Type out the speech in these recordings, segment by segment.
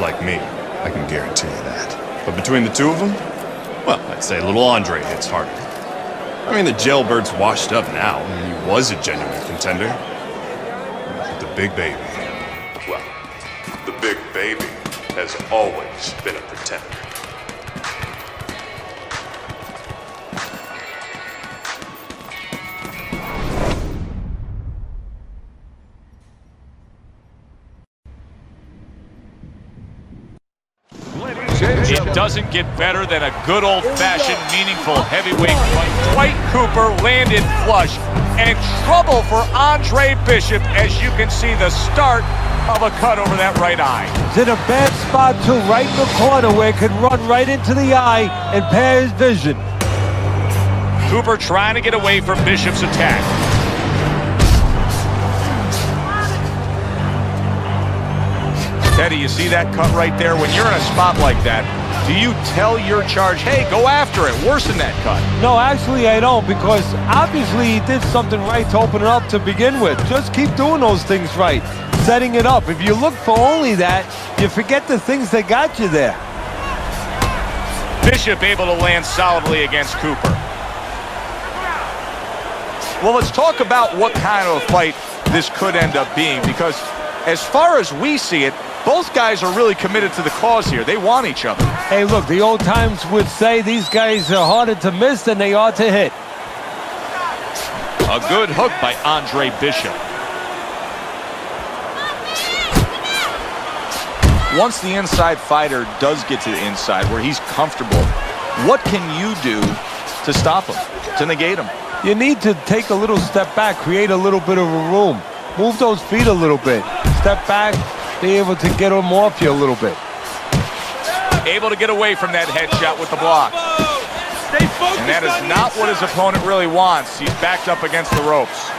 like me, I can guarantee you that. But between the two of them, well, I'd say little Andre hits harder. I mean, the jailbird's washed up now. I mean, he was a genuine contender. But the big baby, well, the big baby has always been a pretender. It doesn't get better than a good old-fashioned, meaningful heavyweight fight. Dwight Cooper landed flush, and trouble for Andre Bishop, as you can see the start of a cut over that right eye. It's in a bad spot, too, right in the corner where it could run right into the eye and impair his vision. Cooper trying to get away from Bishop's attack. Teddy, you see that cut right there? When you're in a spot like that, do you tell your charge, hey, go after it, worsen that cut? No, actually I don't, because obviously he did something right to open it up to begin with. Just keep doing those things right, setting it up. If you look for only that, you forget the things that got you there. Bishop able to land solidly against Cooper. Well, let's talk about what kind of a fight this could end up being, because as far as we see it, both guys are really committed to the cause here. They want each other. Hey, look, the old times would say these guys are harder to miss than they are to hit. A good hook by Andre Bishop. Once the inside fighter does get to the inside where he's comfortable, what can you do to stop him, to negate him? You need to take a little step back, create a little bit of a room. Move those feet a little bit. Step back, be able to get them off you a little bit. Able to get away from that headshot with the block. And that is not what his opponent really wants. He's backed up against the ropes.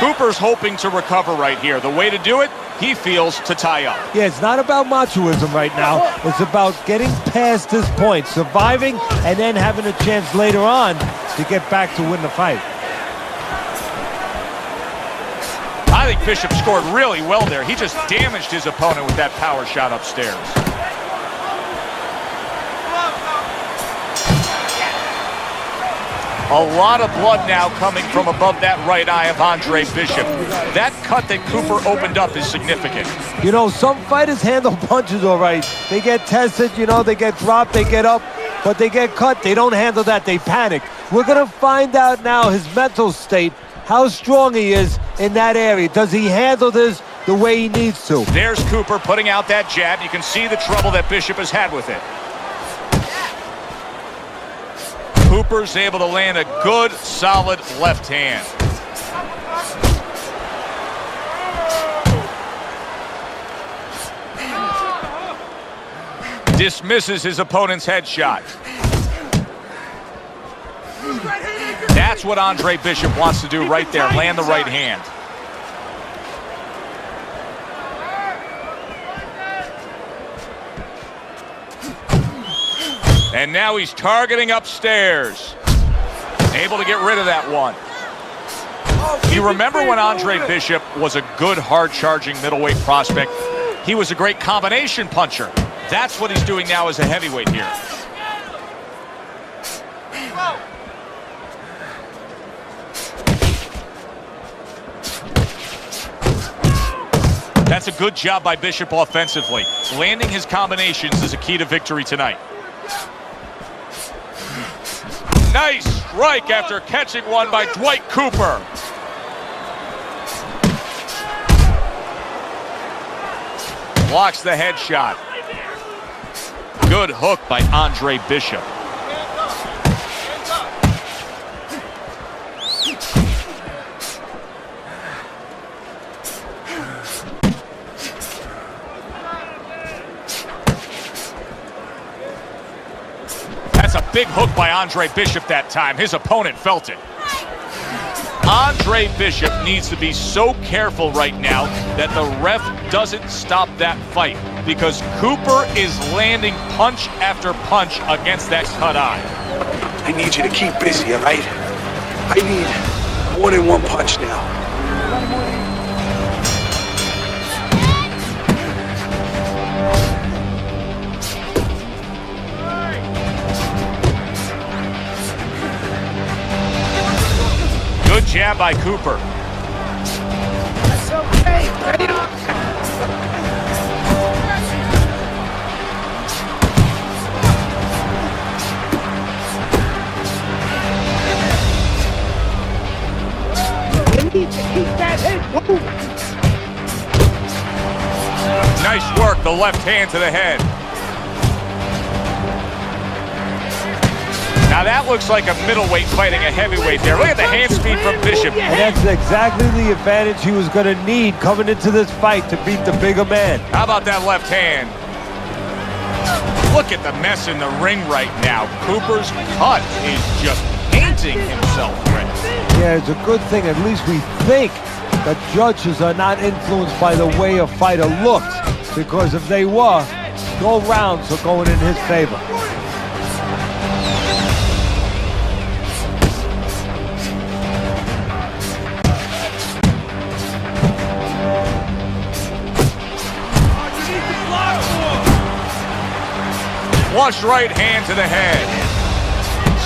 Cooper's hoping to recover right here. The way to do it, he feels, to tie up. Yeah, it's not about machoism right now. It's about getting past this point, surviving, and then having a chance later on to get back to win the fight. I think Bishop scored really well there. He just damaged his opponent with that power shot upstairs. A lot of blood now coming from above that right eye of Andre Bishop. That cut that Cooper opened up is significant. You know, some fighters handle punches all right. They get tested, you know, they get dropped, they get up, but they get cut. They don't handle that. They panic. We're going to find out now his mental state, how strong he is in that area. Does he handle this the way he needs to? There's Cooper putting out that jab. You can see the trouble that Bishop has had with it. Cooper's able to land a good, solid left hand. Dismisses his opponent's headshot. That's what Andre Bishop wants to do right there, land the right hand. And now he's targeting upstairs. Able to get rid of that one. You remember when Andre Bishop was a good, hard-charging middleweight prospect? He was a great combination puncher. That's what he's doing now as a heavyweight here. That's a good job by Bishop offensively. Landing his combinations is a key to victory tonight. Nice strike after catching one by Dwight Cooper. Blocks the headshot. Good hook by Andre Bishop. That's a big hook by Andre Bishop that time. His opponent felt it. Andre Bishop needs to be so careful right now that the ref doesn't stop that fight, because Cooper is landing punch after punch against that cut eye. I need you to keep busy, all right? I need more than one punch now. jab by Cooper. That's okay, baby. You need to keep that head moving. Nice work, the left hand to the head. Now that looks like a middleweight fighting a heavyweight there. Look at the hand speed from Bishop. And that's exactly the advantage he was going to need coming into this fight to beat the bigger man. How about that left hand? Look at the mess in the ring right now. Cooper's cut is just painting himself red. Yeah, it's a good thing. At least we think that judges are not influenced by the way a fighter looks. Because if they were, no rounds are going in his favor. Flush right hand to the head.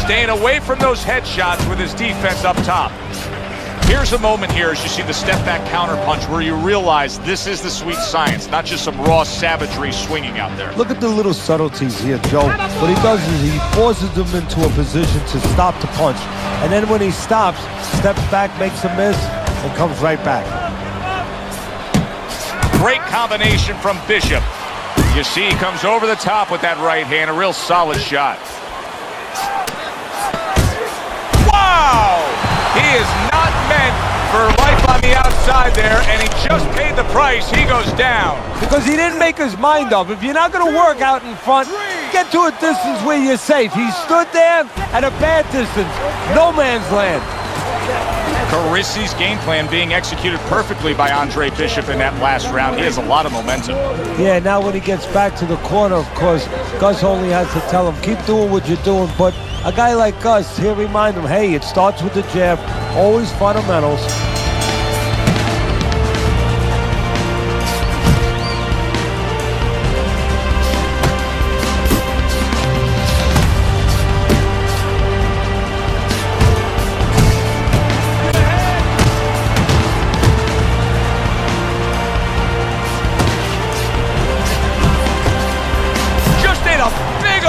Staying away from those headshots with his defense up top. Here's a moment here as you see the step back counter punch where you realize this is the sweet science, not just some raw savagery swinging out there. Look at the little subtleties here, Joe. What he does is he forces them into a position to stop the punch. And then when he stops, steps back, makes a miss, and comes right back. Great combination from Bishop. You see he comes over the top with that right hand, a real solid shot. Wow! He is not meant for life on the outside there, and he just paid the price. He goes down. Because he didn't make his mind up. If you're not going to work out in front, get to a distance where you're safe. He stood there at a bad distance. No man's land. Carissi's game plan being executed perfectly by Andre Bishop in that last round. He has a lot of momentum. Yeah, now when he gets back to the corner, of course, Gus only has to tell him, keep doing what you're doing. But a guy like Gus, he'll remind him, hey, it starts with the jab, always fundamentals.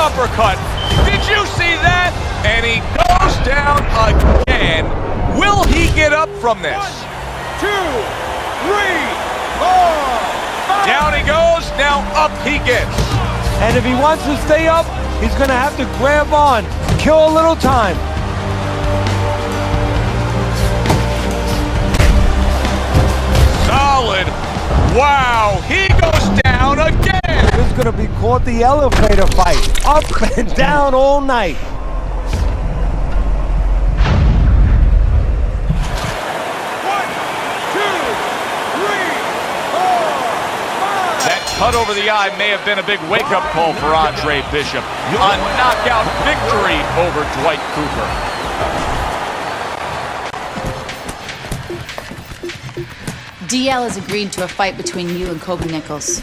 Uppercut. Did you see that? And he goes down again. Will he get up from this? 1, 2, 3, 4, 5. Down he goes. Now up he gets. And if he wants to stay up, he's going to have to grab on, kill a little time. Solid. Wow. He goes down again. This is going to be called the elevator fight. Up and down all night. 1, 2, 3, 4, 5. That cut over the eye may have been a big wake-up call for Andre Bishop. A knockout victory over Dwight Cooper. DL has agreed to a fight between you and Kobe Nichols.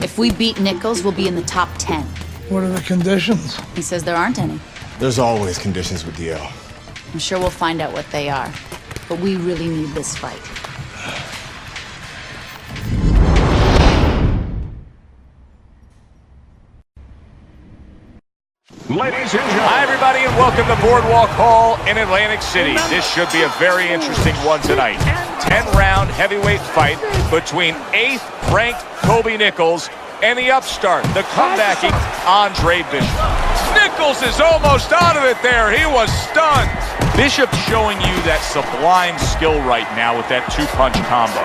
If we beat Nichols, we'll be in the top 10. What are the conditions? He says there aren't any. There's always conditions with DL. I'm sure we'll find out what they are. But we really need this fight. Ladies and gentlemen. Hi, everybody, and welcome to Boardwalk Hall in Atlantic City. This should be a very interesting one tonight. 10-round heavyweight fight between 8th-ranked Kobe Nichols and the upstart, the comebacking Andre Bishop. Nichols is almost out of it there. He was stunned. Bishop showing you that sublime skill right now with that two-punch combo.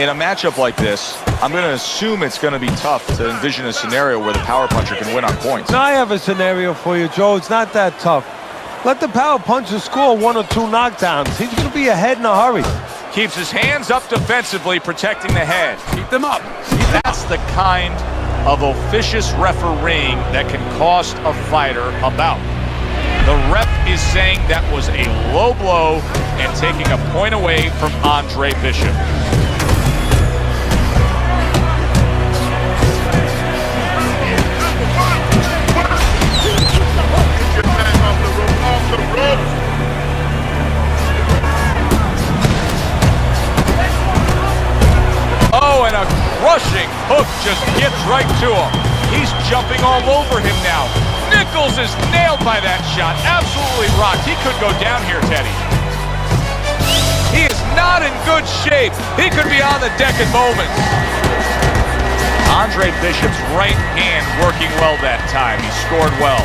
In a matchup like this, I'm going to assume it's going to be tough to envision a scenario where the power puncher can win on points. Now I have a scenario for you, Joe. It's not that tough. Let the power puncher score 1 or 2 knockdowns. He's going to be ahead in a hurry. Keeps his hands up defensively, protecting the head. Keep them up. That's the kind of officious refereeing that can cost a fighter a bout. The ref is saying that was a low blow and taking a point away from Andre Bishop. crushing hook just gets right to him. He's jumping all over him now. Nichols is nailed by that shot. Absolutely rocked. He could go down here, Teddy. He is not in good shape. He could be on the deck in moments. Andre Bishop's right hand working well that time. He scored well.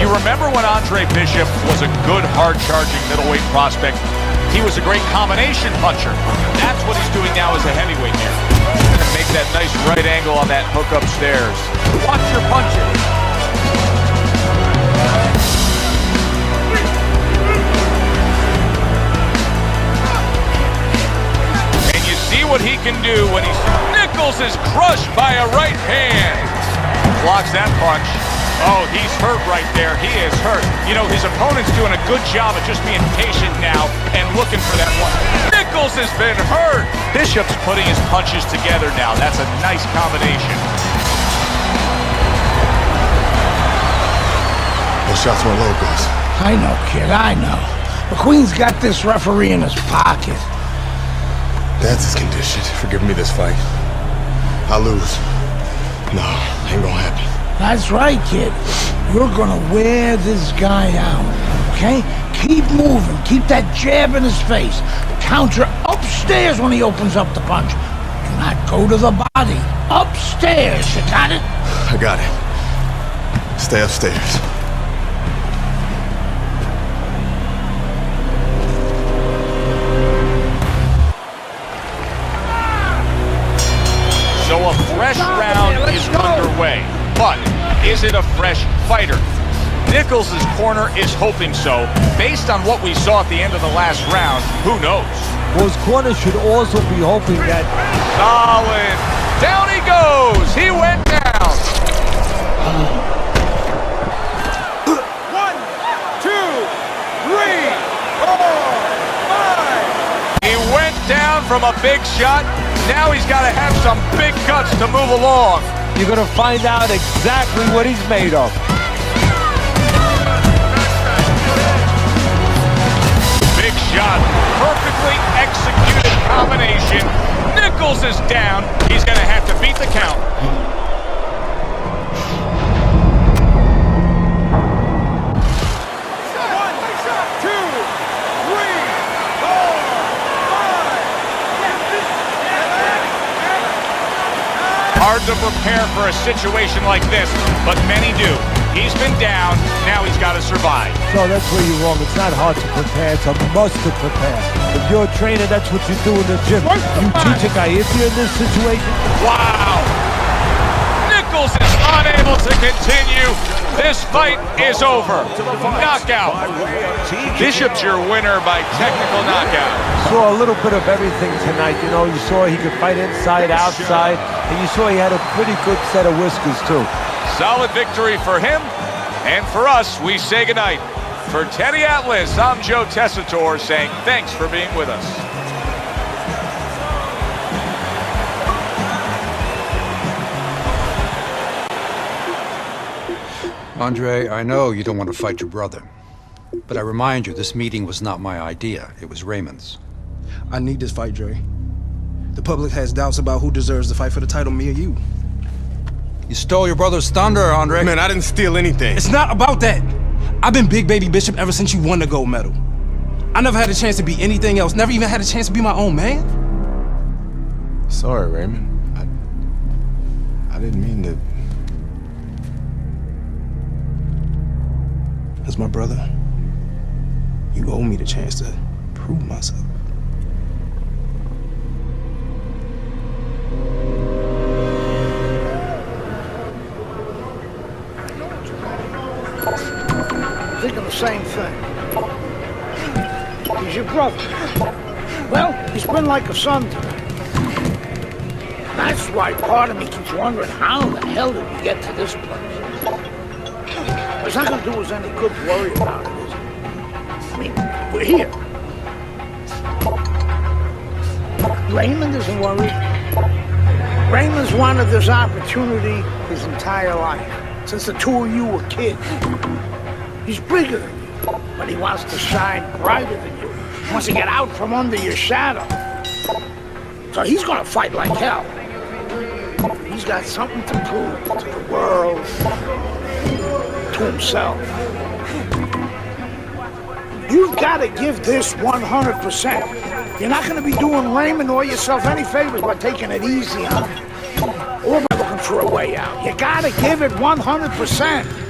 You remember when Andre Bishop was a good, hard-charging middleweight prospect? He was a great combination puncher. That's what he's doing now as a heavyweight here. Make that nice right angle on that hook upstairs. Watch your punches. And you see what he can do when he's... Nichols is crushed by a right hand. Blocks that punch. Oh, he's hurt right there. He is hurt. You know, his opponent's doing a good job of just being patient now and looking for that one. Nichols has been hurt. Bishop's putting his punches together now. That's a nice combination. Those shots went low, Gus. I know, kid, I know. McQueen's got this referee in his pocket. That's his condition for giving me this fight. I'll lose. No, ain't gonna happen. That's right, kid. You're gonna wear this guy out, okay? Keep moving. Keep that jab in his face. Counter upstairs when he opens up the punch. Do not go to the body. Upstairs, you got it? I got it. Stay upstairs. So a fresh round is underway. But is it a fresh fighter? Nichols' corner is hoping so. Based on what we saw at the end of the last round, who knows? Well, his corner should also be hoping that... Solid. Down he goes. He went down. 1, 2, 3, 4, 5. He went down from a big shot. Now he's got to have some big guts to move along. You're going to find out exactly what he's made of. Big shot. Perfectly executed combination. Nichols is down. He's going to have to beat the count. Hard to prepare for a situation like this, but many do. He's been down, now he's got to survive. No, that's where you're wrong. It's not hard to prepare, it's a must to prepare. If you're a trainer, that's what you do in the gym. You teach a guy, if you're in this situation... Wow! Nichols is unable to continue. This fight is over. Knockout. Bishop's your winner by technical knockout. Saw a little bit of everything tonight. You know, you saw he could fight inside, outside, and you saw he had a pretty good set of whiskers, too. Solid victory for him, and for us, we say goodnight. For Teddy Atlas, I'm Joe Tessitore saying thanks for being with us. Andre, I know you don't want to fight your brother, but I remind you, this meeting was not my idea. It was Raymond's. I need this fight, Dre. The public has doubts about who deserves the fight for the title, me or you. You stole your brother's thunder, Andre. Man, I didn't steal anything. It's not about that. I've been Big Baby Bishop ever since you won the gold medal. I never had a chance to be anything else. Never even had a chance to be my own man. Sorry, Raymond. I didn't mean to... As my brother, you owe me the chance to prove myself. Thinking the same thing. He's your brother. Well, he's been like a son to me. That's why part of me keeps wondering how the hell did we get to this place? It's not gonna do us any good to worry about it, is it? I mean, we're here. Raymond isn't worried. Raymond's wanted this opportunity his entire life, since the two of you were kids. He's bigger than you, but he wants to shine brighter than you. He wants to get out from under your shadow. So he's gonna fight like hell. He's got something to prove to the world, to himself. You've got to give this 100%. You're not gonna be doing Raymond or yourself any favors by taking it easy on him, or by looking for a way out. You gotta give it 100%.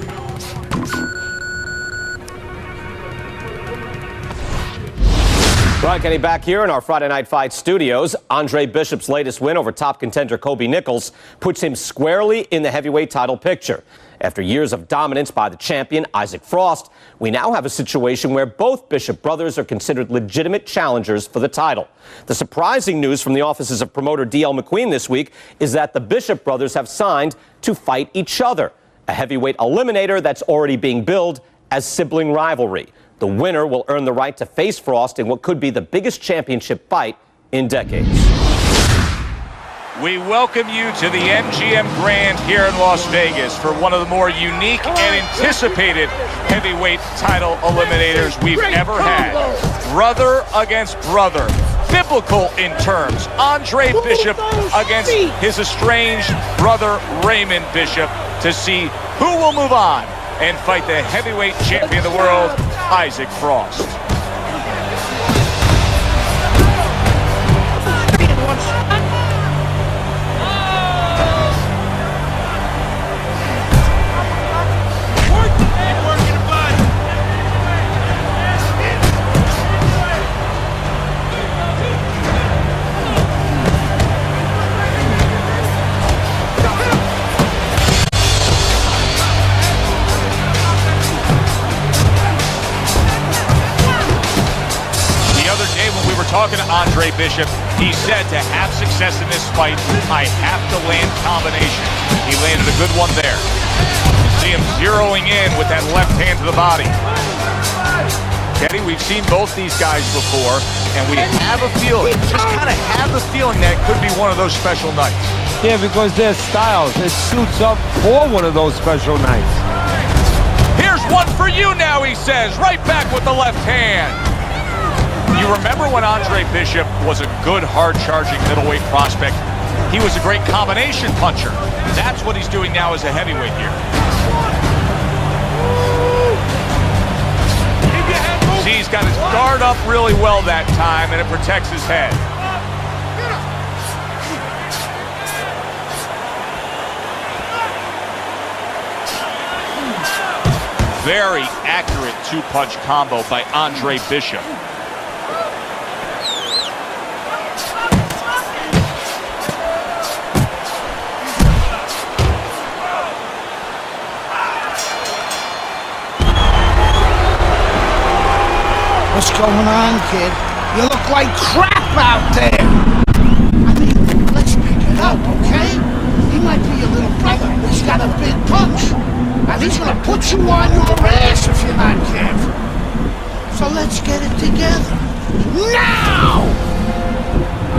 Brian Kenny back here in our Friday Night Fight studios. Andre Bishop's latest win over top contender Kobe Nichols puts him squarely in the heavyweight title picture. After years of dominance by the champion, Isaac Frost, we now have a situation where both Bishop brothers are considered legitimate challengers for the title. The surprising news from the offices of promoter D.L. McQueen this week is that the Bishop brothers have signed to fight each other, a heavyweight eliminator that's already being billed as sibling rivalry. The winner will earn the right to face Frost in what could be the biggest championship fight in decades. We welcome you to the MGM Grand here in Las Vegas for one of the more unique and anticipated heavyweight title eliminators we've ever had. Brother against brother. Biblical in terms. Andre Bishop against his estranged brother Raymond Bishop to see who will move on and fight the heavyweight champion of the world, Isaac Frost. Talking to Andre Bishop, he said to have success in this fight, I have to land combinations. He landed a good one there. You see him zeroing in with that left hand to the body. Teddy, we've seen both these guys before, and we have a feeling, just kind of have the feeling that could be one of those special nights. Yeah, because their styles, it suits up for one of those special nights. Here's one for you now, he says, right back with the left hand. You remember when Andre Bishop was a good, hard-charging middleweight prospect? He was a great combination puncher. That's what he's doing now as a heavyweight here. See, he's got his guard up really well that time, and it protects his head. Very accurate two-punch combo by Andre Bishop. What's going on, kid? You look like crap out there! I mean, let's pick it up, okay? He might be your little brother, but he's got a big punch. And he's gonna put you on your ass if you're not careful. So let's get it together. Now!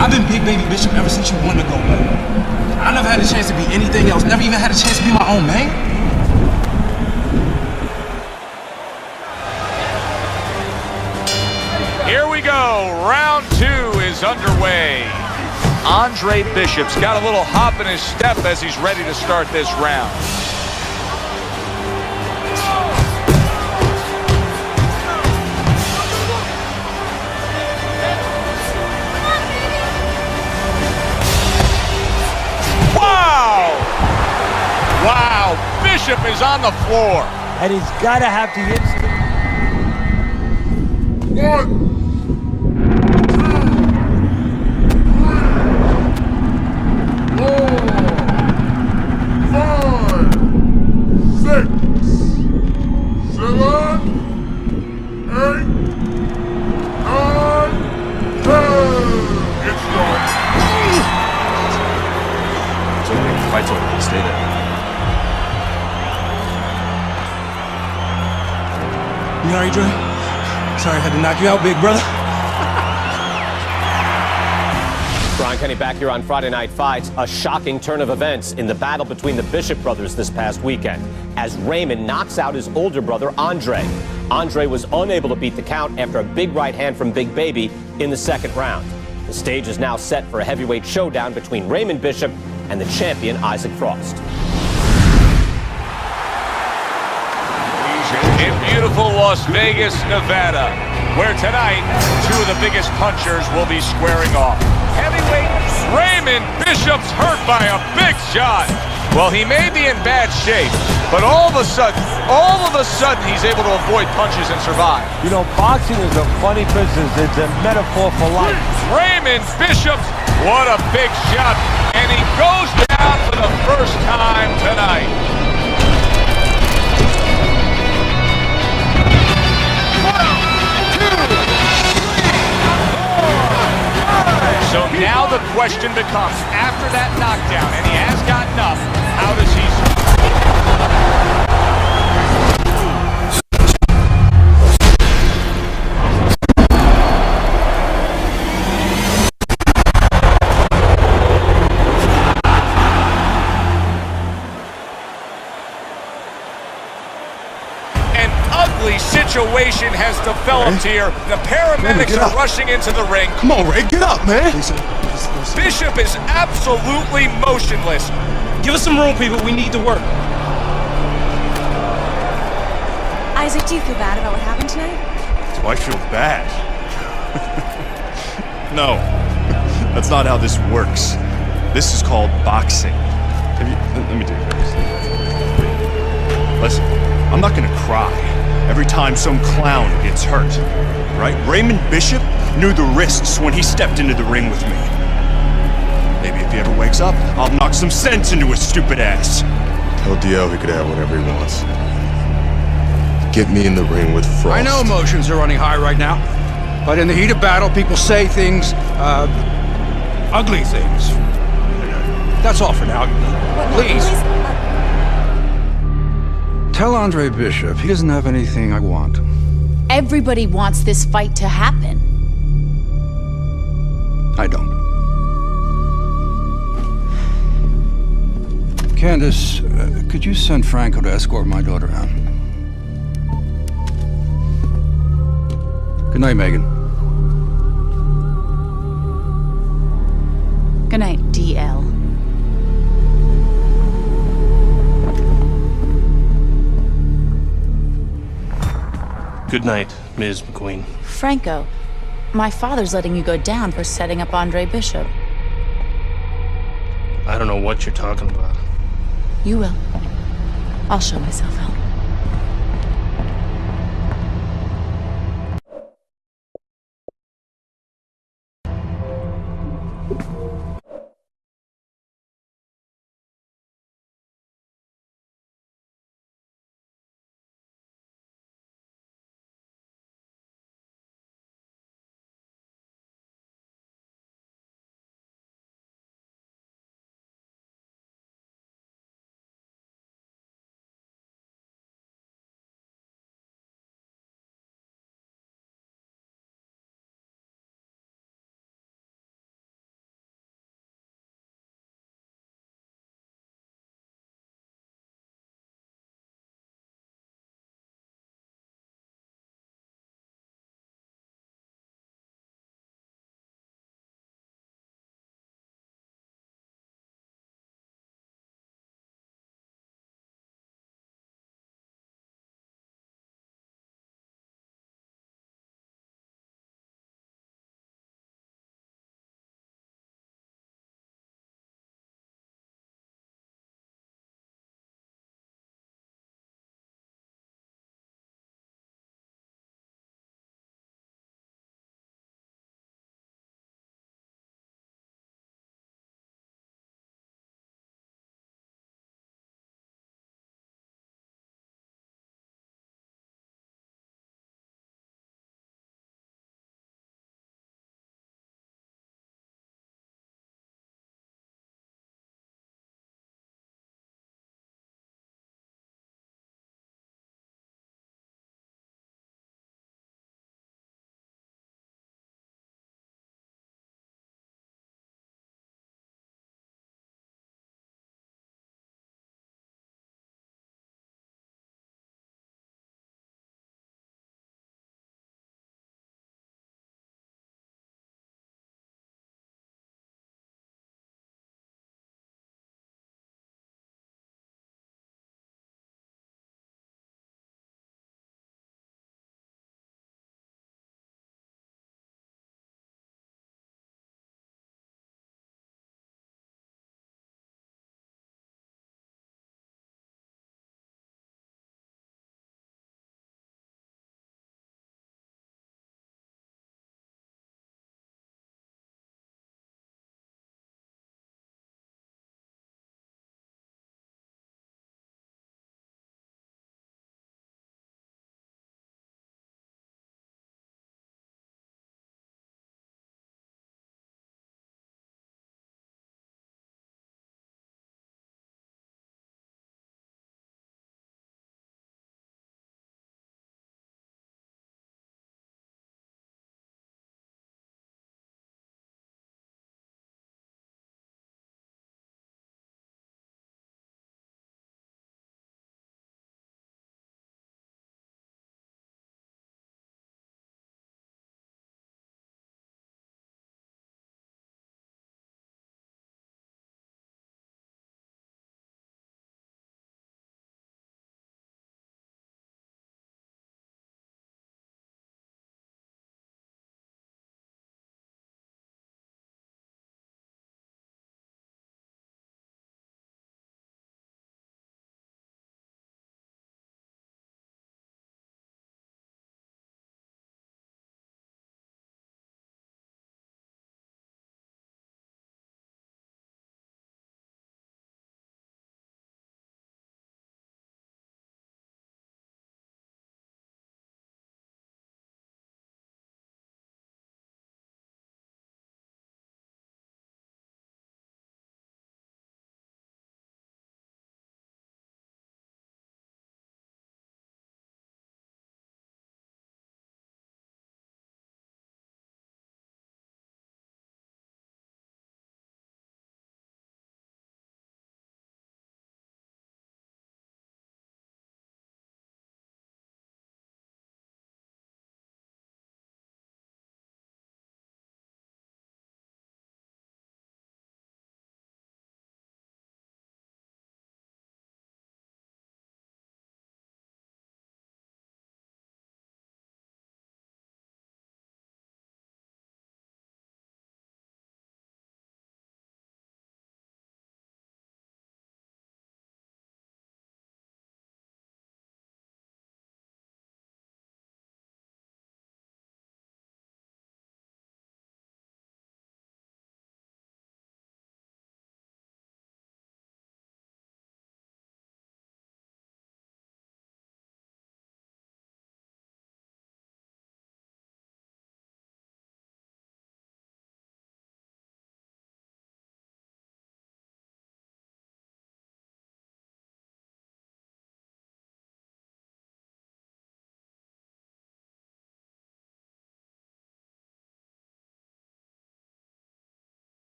I've been Big Baby Bishop ever since you wanted to go, man. I never had a chance to be anything else. Never even had a chance to be my own man. Here we go. Round two is underway. Andre Bishop's got a little hop in his step as he's ready to start this round. Wow! Wow, Bishop is on the floor. And he's got to have the instinct. One. Fight's over. Stay there. You alright, Dre? Sorry I had to knock you out, big brother. Brian Kenny back here on Friday Night Fights. A shocking turn of events in the battle between the Bishop brothers this past weekend as Raymond knocks out his older brother, Andre. Andre was unable to beat the count after a big right hand from Big Baby in the second round. The stage is now set for a heavyweight showdown between Raymond Bishop and the champion Isaac Frost. In beautiful Las Vegas, Nevada, where tonight, two of the biggest punchers will be squaring off. Heavyweight Raymond Bishop's hurt by a big shot. Well, he may be in bad shape, but all of a sudden, he's able to avoid punches and survive. You know, boxing is a funny business. It's a metaphor for life. Raymond Bishop, what a big shot. And he goes down for the first time tonight. So now the question becomes, after that knockdown, and he has gotten up, how does he... An ugly situation has developed here. The paramedics are rushing into the ring. Come on, Ray, get up, man. Bishop is absolutely motionless. Give us some room, people. We need to work. Isaac, do you feel bad about what happened tonight? Do I feel bad? No, that's not how this works. This is called boxing. Let me do this. Listen, I'm not gonna cry every time some clown gets hurt, right? Raymond Bishop knew the risks when he stepped into the ring with me. Maybe if he ever wakes up, I'll knock some sense into his stupid ass. Tell DL he could have whatever he wants. Get me in the ring with Frost. I know emotions are running high right now, but in the heat of battle, people say things, ugly things. That's all for now. Please. Tell Andre Bishop he doesn't have anything I want. Everybody wants this fight to happen. I don't. Candace, could you send Franco to escort my daughter out? Good night, Megan. Good night, DL. Good night, Ms. McQueen. Franco, my father's letting you go down for setting up Andre Bishop. I don't know what you're talking about. You will. I'll show myself out.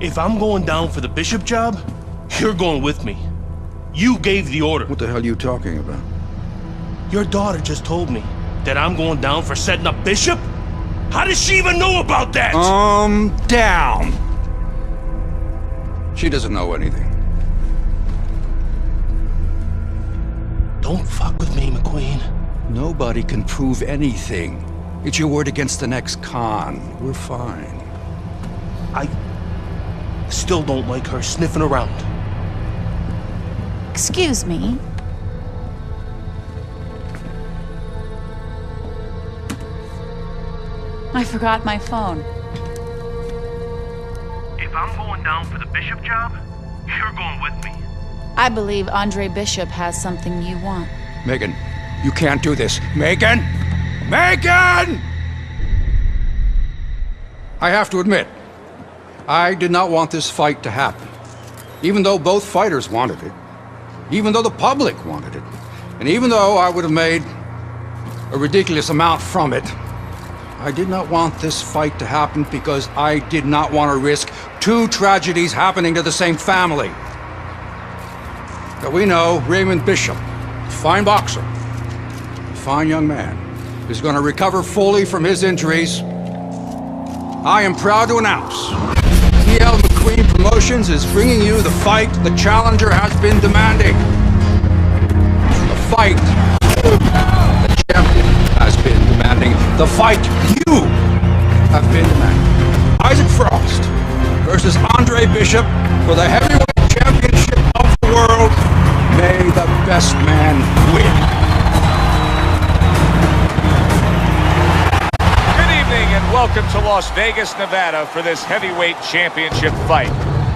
If I'm going down for the Bishop job, you're going with me. You gave the order. What the hell are you talking about? Your daughter just told me that I'm going down for setting up Bishop? How does she even know about that? Down. She doesn't know anything. Don't fuck with me, McQueen. Nobody can prove anything. It's your word against the next con. We're fine. I still don't like her sniffing around. Excuse me. I forgot my phone. If I'm going down for the Bishop job, you're going with me. I believe Andre Bishop has something you want. Megan, you can't do this. Megan! Megan! I have to admit, I did not want this fight to happen. Even though both fighters wanted it. Even though the public wanted it. And even though I would have made a ridiculous amount from it, I did not want this fight to happen because I did not want to risk two tragedies happening to the same family. But we know Raymond Bishop, a fine boxer, a fine young man, is going to recover fully from his injuries. I am proud to announce E.L. McQueen Promotions is bringing you the fight the challenger has been demanding. The fight the champion has been demanding. The fight you have been demanding. Isaac Frost versus Andre Bishop for the heavyweight championship of the world. May the best man win. Good evening and welcome to Las Vegas, Nevada for this heavyweight championship fight.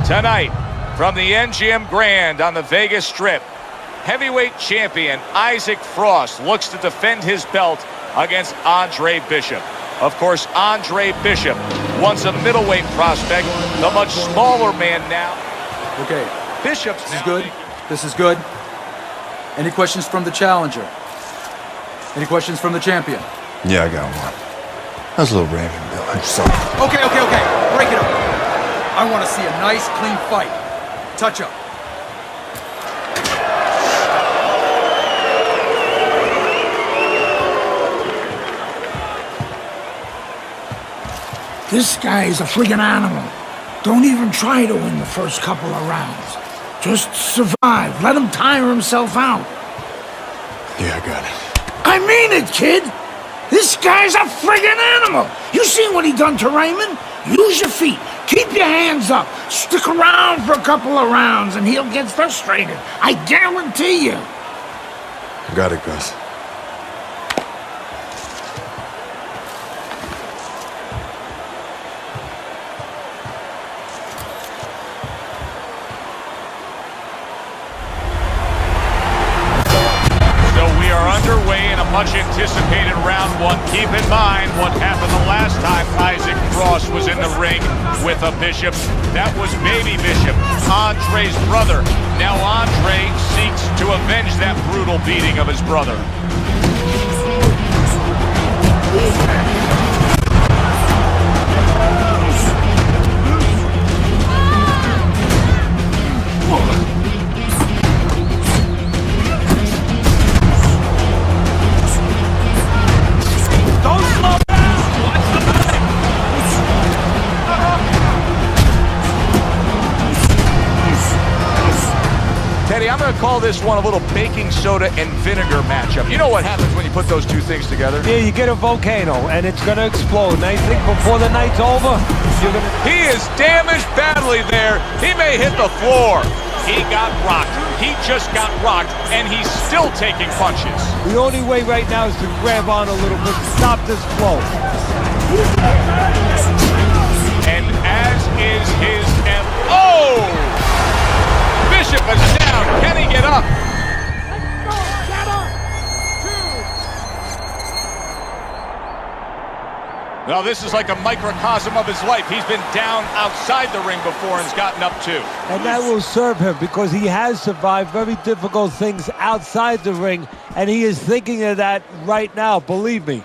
Tonight, from the MGM Grand on the Vegas Strip, heavyweight champion Isaac Frost looks to defend his belt against Andre Bishop. Of course, Andre Bishop, once a middleweight prospect, the much smaller man now. Okay, Bishop's this is good. This is good. Any questions from the challenger? Any questions from the champion? Yeah, I got one. How's little Raymond Bill? I'm sorry. Okay. Break it up. I want to see a nice, clean fight. Touch up. This guy is a friggin' animal. Don't even try to win the first couple of rounds. Just survive. Let him tire himself out. Yeah, I got it. I mean it, kid. This guy's a friggin' animal. You seen what he done to Raymond? Use your feet. Keep your hands up. Stick around for a couple of rounds and he'll get frustrated. I guarantee you. Got it, Gus. Much anticipated round one. Keep in mind what happened the last time Isaac Frost was in the ring with a Bishop. That was baby Bishop, Andre's brother. Now Andre seeks to avenge that brutal beating of his brother. I'm going to call this one a little baking soda and vinegar matchup. You know what happens when you put those two things together? Yeah, you get a volcano, and it's going to explode. And I think before the night's over, you're going to... He is damaged badly there. He may hit the floor. He got rocked. He just got rocked, and he's still taking punches. The only way right now is to grab on a little bit, stop this flow. And as is his M.O. Bishop is down. Can he get up? Well, this is like a microcosm of his life. He's been down outside the ring before and has gotten up too. And that will serve him because he has survived very difficult things outside the ring, and he is thinking of that right now, believe me.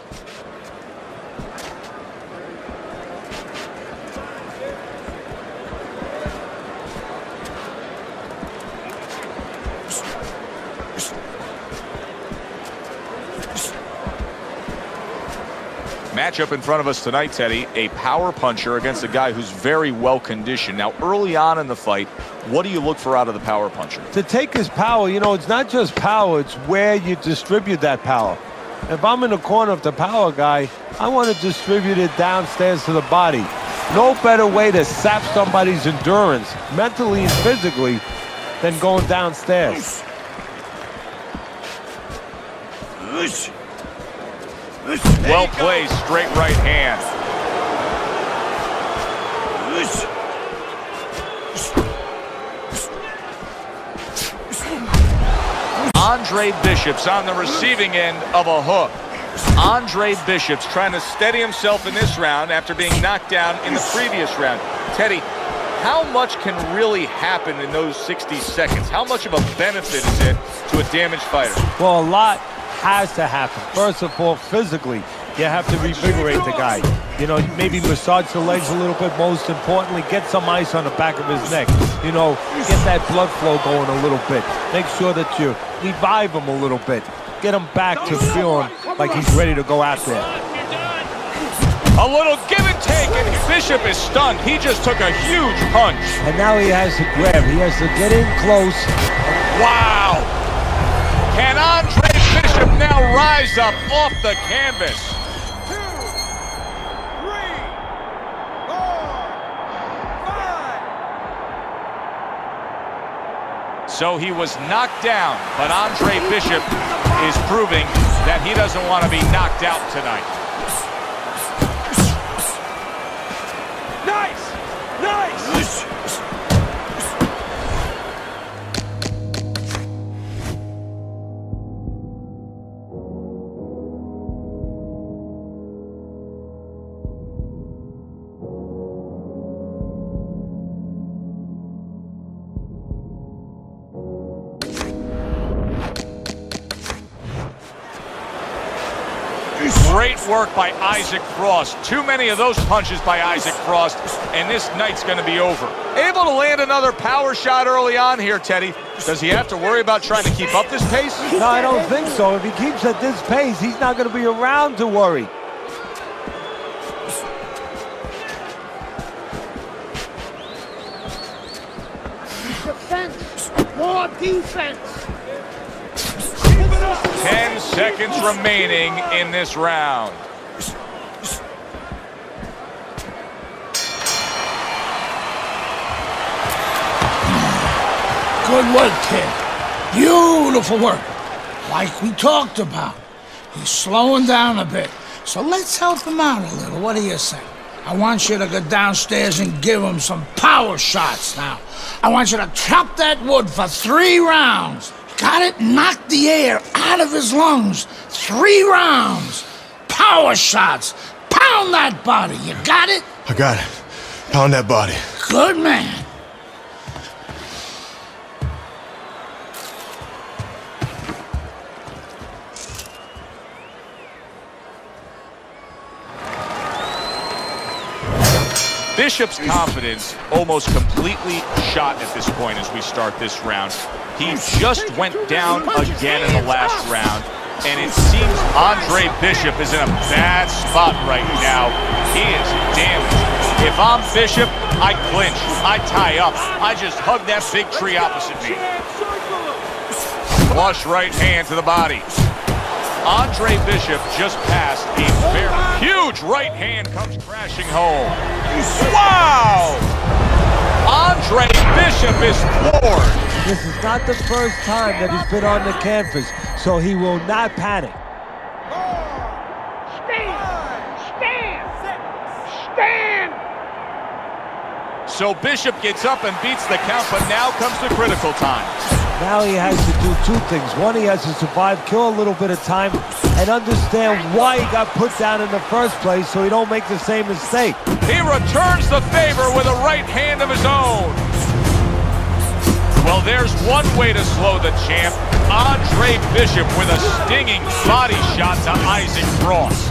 Matchup in front of us tonight, Teddy, a power puncher against a guy who's very well conditioned. Now, early on in the fight, what do you look for out of the power puncher? To take his power, you know, it's not just power, it's where you distribute that power. If I'm in the corner of the power guy, I want to distribute it downstairs to the body. No better way to sap somebody's endurance, mentally and physically, than going downstairs. Well played, straight right hand. Andre Bishop's on the receiving end of a hook. Andre Bishop's trying to steady himself in this round after being knocked down in the previous round. Teddy, how much can really happen in those 60 seconds? How much of a benefit is it to a damaged fighter? Well, a lot has to happen. First of all, physically, you have to revigorate the guy. You know, maybe massage the legs a little bit. Most importantly, get some ice on the back of his neck. You know, get that blood flow going a little bit. Make sure that you revive him a little bit. Get him back to feeling like he's ready to go out there. A little give and take, and Bishop is stunned. He just took a huge punch. And now he has to grab. He has to get in close. Wow! Can Andre Bishop now rise up off the canvas? 2, 3, 4, 5. So he was knocked down, but Andre Bishop is proving that he doesn't want to be knocked out tonight. Nice! Nice! Great work by Isaac Frost. Too many of those punches by Isaac Frost, and this night's going to be over. Able to land another power shot early on here, Teddy. Does he have to worry about trying to keep up this pace? No, I don't think so. If he keeps at this pace, he's not going to be around to worry. Defense! More defense! 10 seconds remaining in this round. Good work, kid. Beautiful work. Like we talked about. He's slowing down a bit. So let's help him out a little. What do you say? I want you to go downstairs and give him some power shots now. I want you to chop that wood for 3 rounds. Got it? Knock the air out of his lungs. 3 rounds. Power shots. Pound that body. You got it? I got it. Pound that body. Good man. Bishop's confidence almost completely shot at this point as we start this round. He just went down again in the last round, and it seems Andre Bishop is in a bad spot right now. He is damaged. If I'm Bishop, I clinch, I tie up, I just hug that big tree opposite me. Flush right hand to the body. Andre Bishop just passed a very huge right hand, comes crashing home. Wow! Andre Bishop is floored. This is not the first time that he's been on the canvas, so he will not panic. Stand! So Bishop gets up and beats the count, but now comes the critical time. Now he has to do 2 things. One, he has to survive, kill a little bit of time, and understand why he got put down in the first place so he don't make the same mistake. He returns the favor with a right hand of his own. Well, there's one way to slow the champ. Andre Bishop with a stinging body shot to Isaac Frost.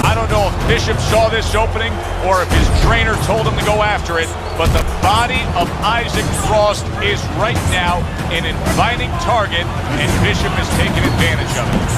I don't know if Bishop saw this opening or if his trainer told him to go after it, but the body of Isaac Frost is right now an inviting target, and Bishop is taking advantage of it.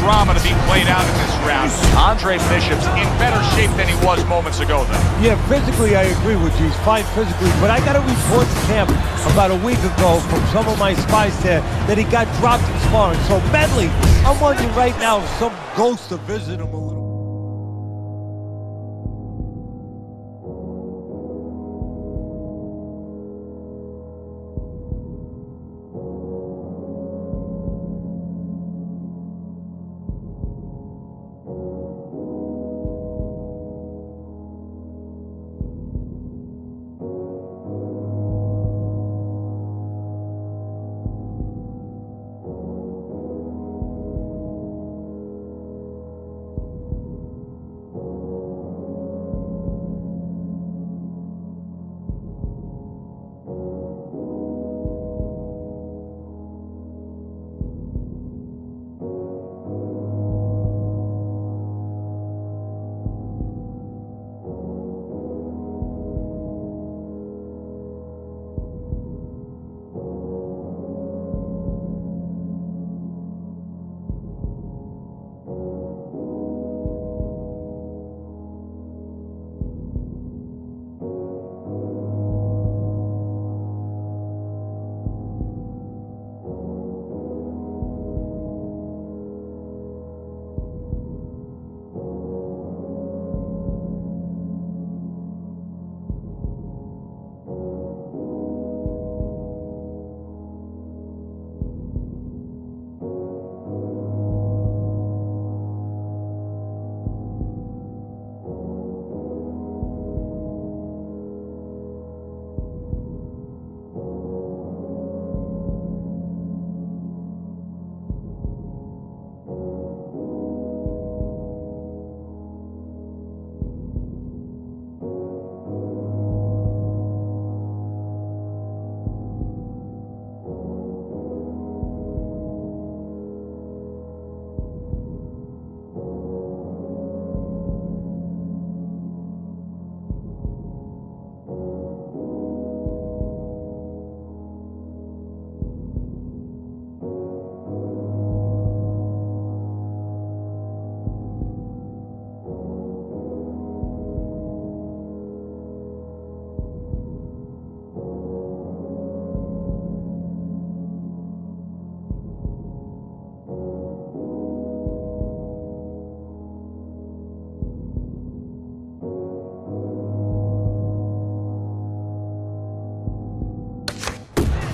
drama to be played out in this round. Andre Bishop's in better shape than he was moments ago, though. Yeah, physically I agree with you. He's fine physically, but I got a report to camp about a week ago from some of my spies there that he got dropped in sparring. So mentally, I'm wondering right now if some ghost to visit him a little.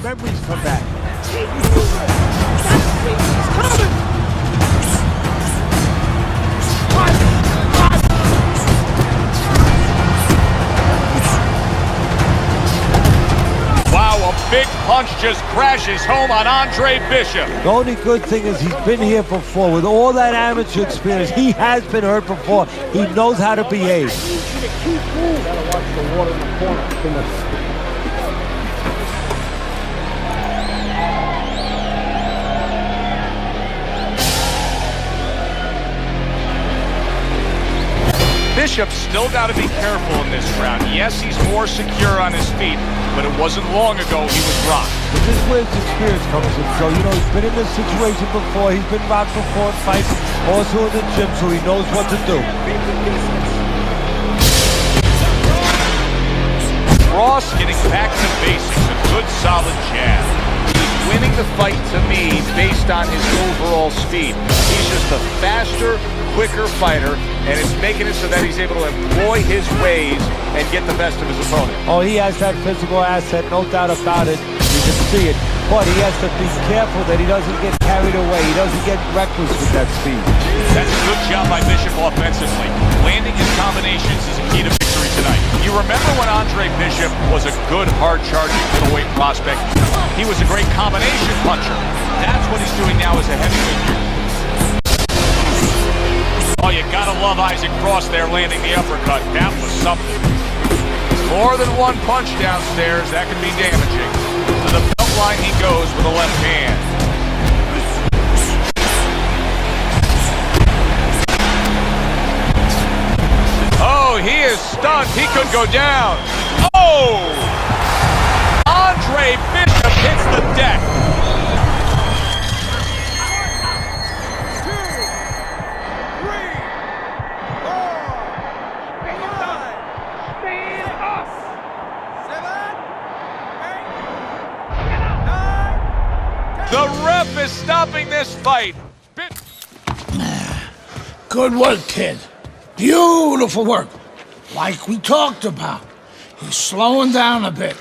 Memories come back. Wow, a big punch just crashes home on Andre Bishop. The only good thing is he's been here before. With all that amateur experience, he has been hurt before. He knows how to behave. Gotta watch the water in the corner. Bishop's still got to be careful in this round. Yes, he's more secure on his feet, but it wasn't long ago he was rocked. But this is where his experience comes in. So, you know, he's been in this situation before. He's been rocked before in fights, also in the gym, so he knows what to do. Ross getting back to basics, a good solid jab. He's winning the fight to me based on his overall speed. He's just a faster, quicker fighter, and it's making it so that he's able to employ his ways and get the best of his opponent. Oh, he has that physical asset, no doubt about it. You can see it. But he has to be careful that he doesn't get carried away. He doesn't get reckless with that speed. That's a good job by Bishop offensively. Landing his combinations is a key to victory tonight. You remember when Andre Bishop was a good, hard-charging middleweight prospect? He was a great combination puncher. That's what he's doing now as a heavyweight. Oh, you gotta love Isaac Frost there landing the uppercut. That was something. More than one punch downstairs. That can be damaging. To the belt line he goes with a left hand. Oh, he is stunned. He could go down. Oh! Andre Bishop hits the deck. The ref is stopping this fight. Good work, kid. Beautiful work. Like we talked about. He's slowing down a bit.